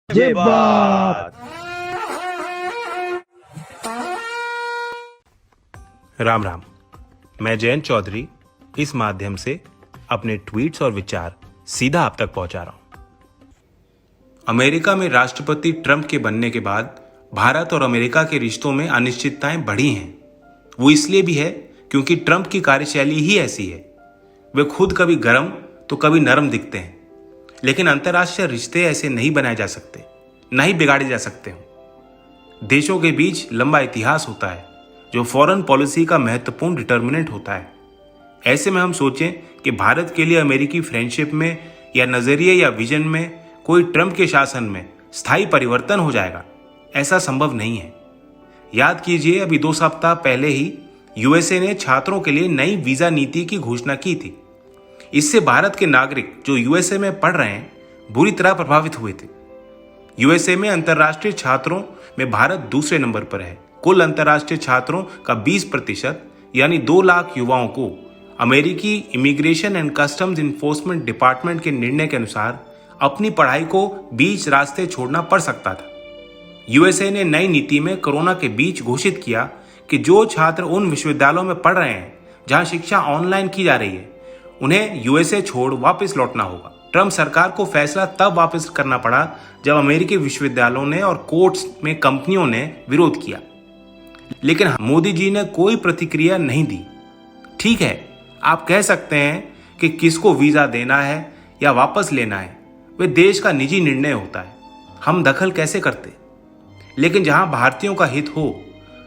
ये बात। राम राम। मैं जयंत चौधरी इस माध्यम से अपने ट्वीट्स और विचार सीधा आप तक पहुंचा रहा हूं। अमेरिका में राष्ट्रपति ट्रंप के बनने के बाद भारत और अमेरिका के रिश्तों में अनिश्चितताएं बढ़ी हैं। वो इसलिए भी है क्योंकि ट्रंप की कार्यशैली ही ऐसी है। वे खुद कभी गर्म तो कभी नरम दिखते हैं, लेकिन अंतर्राष्ट्रीय रिश्ते ऐसे नहीं बनाए जा सकते, न ही बिगाड़े जा सकते हो। देशों के बीच लंबा इतिहास होता है जो फॉरेन पॉलिसी का महत्वपूर्ण डिटर्मिनेंट होता है। ऐसे में हम सोचें कि भारत के लिए अमेरिकी फ्रेंडशिप में या नजरिए या विजन में कोई ट्रंप के शासन में स्थायी परिवर्तन हो जाएगा, ऐसा संभव नहीं है। याद कीजिए, अभी 2 सप्ताह पहले ही यूएसए ने छात्रों के लिए नई वीजा नीति की घोषणा की थी। इससे भारत के नागरिक जो यूएसए में पढ़ रहे हैं बुरी तरह प्रभावित हुए थे। यूएसए में अंतर्राष्ट्रीय छात्रों में भारत दूसरे नंबर पर है। कुल अंतर्राष्ट्रीय छात्रों का 20% यानी 2 लाख युवाओं को अमेरिकी immigration and customs enforcement department के निर्णय के अनुसार अपनी पढ़ाई को बीच रास्ते छोड़ना पड़ सकता था। यूएसए ने नई नीति में कोरोना के बीच घोषित किया कि जो छात्र उन विश्वविद्यालयों में पढ़ रहे हैं जहां शिक्षा ऑनलाइन की जा रही है, उन्हें यूएसए छोड़ वापस लौटना होगा। ट्रंप सरकार को फैसला तब वापस करना पड़ा जब अमेरिकी विश्वविद्यालयों ने और कोर्ट्स में कंपनियों ने विरोध किया, लेकिन मोदी जी ने कोई प्रतिक्रिया नहीं दी। ठीक है, आप कह सकते हैं कि किसको वीजा देना है या वापस लेना है वे देश का निजी निर्णय होता है, हम दखल कैसे करते। लेकिन जहां भारतीयों का हित हो,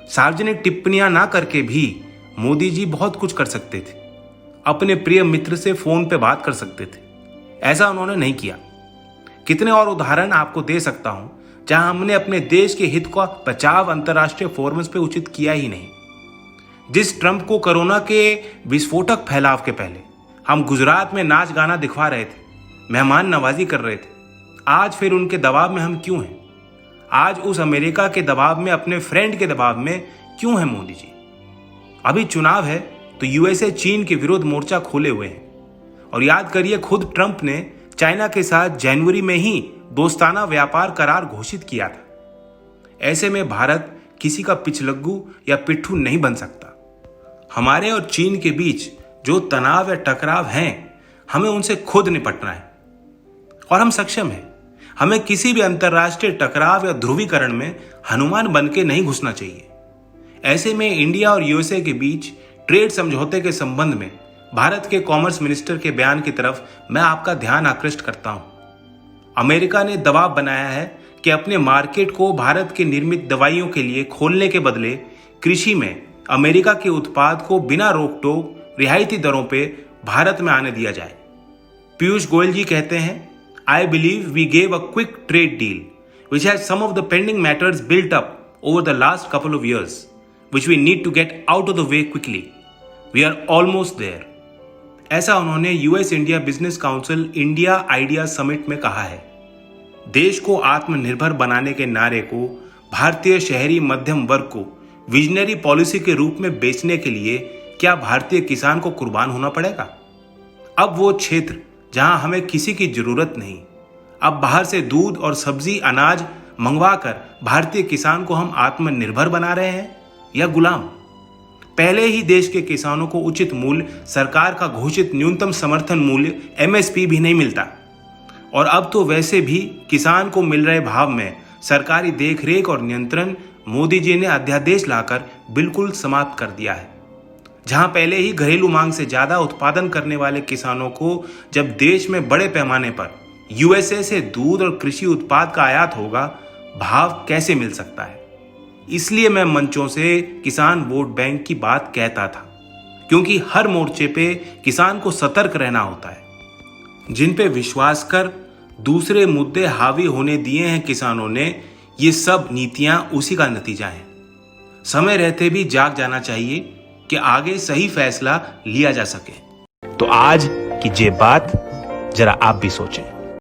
सार्वजनिक टिप्पणियां ना करके भी मोदी जी बहुत कुछ कर सकते थे। अपने प्रिय मित्र से फोन पे बात कर सकते थे, ऐसा उन्होंने नहीं किया। कितने और उदाहरण आपको दे सकता हूं जहां हमने अपने देश के हित का बचाव अंतर्राष्ट्रीय फोरम्स पे उचित किया ही नहीं। जिस ट्रंप को कोरोना के विस्फोटक फैलाव के पहले हम गुजरात में नाच गाना दिखवा रहे थे, मेहमान नवाजी कर रहे थे, आज फिर उनके दबाव में हम क्यों हैं? आज उस अमेरिका के दबाव में, अपने फ्रेंड के दबाव में क्यों है मोदी जी? अभी चुनाव है तो यूएसए चीन के विरुद्ध मोर्चा खोले हुए हैं। और याद करिए, खुद ट्रंप ने चाइना के साथ जनवरी में ही दोस्ताना व्यापार करार घोषित किया था। ऐसे में भारत किसी का पिछलग्गू या पिट्ठू नहीं बन सकता। हमारे और चीन के बीच जो तनाव या टकराव हैं, हमें उनसे खुद निपटना है और हम सक्षम हैं। हमें किसी भी अंतर्राष्ट्रीय टकराव या ध्रुवीकरण में हनुमान बन के नहीं घुसना चाहिए। ऐसे में इंडिया और यूएसए के बीच ट्रेड समझौते के संबंध में भारत के कॉमर्स मिनिस्टर के बयान की तरफ मैं आपका ध्यान आकृष्ट करता हूं। अमेरिका ने दबाव बनाया है कि अपने मार्केट को भारत के निर्मित दवाइयों के लिए खोलने के बदले कृषि में अमेरिका के उत्पाद को बिना रोक टोक रियायती दरों पे भारत में आने दिया जाए। पीयूष गोयल जी कहते हैं, I believe we gave a quick trade deal which has some of the pending matters built up over the last couple of years which we need to get out of the way quickly. We are almost there. ऐसा उन्होंने US India business council India idea summit में कहा है। देश को आत्मनिर्भर बनाने के नारे को भारतीय शहरी मध्यम वर्ग को विजनरी पॉलिसी के रूप में बेचने के लिए क्या भारतीय किसान को कुर्बान होना पड़ेगा? अब वो क्षेत्र जहां हमें किसी की जरूरत नहीं, अब बाहर से दूध और सब्जी अनाज मंगवाकर भारतीय किसान को हम आत्मनिर्भर बना रहे हैं या गुलाम? पहले ही देश के किसानों को उचित मूल्य, सरकार का घोषित न्यूनतम समर्थन मूल्य एमएसपी भी नहीं मिलता, और अब तो वैसे भी किसान को मिल रहे भाव में सरकारी देखरेख और नियंत्रण मोदी जी ने अध्यादेश लाकर बिल्कुल समाप्त कर दिया है। जहां पहले ही घरेलू मांग से ज्यादा उत्पादन करने वाले किसानों को जब देश में बड़े पैमाने पर यूएसए से दूध और कृषि उत्पाद का आयात होगा, भाव कैसे मिल सकता है? इसलिए मैं मंचों से किसान वोट बैंक की बात कहता था, क्योंकि हर मोर्चे पे किसान को सतर्क रहना होता है। जिन पे विश्वास कर दूसरे मुद्दे हावी होने दिए हैं किसानों ने, ये सब नीतियां उसी का नतीजा है। समय रहते भी जाग जाना चाहिए कि आगे सही फैसला लिया जा सके। तो आज की ये बात जरा आप भी सोचें।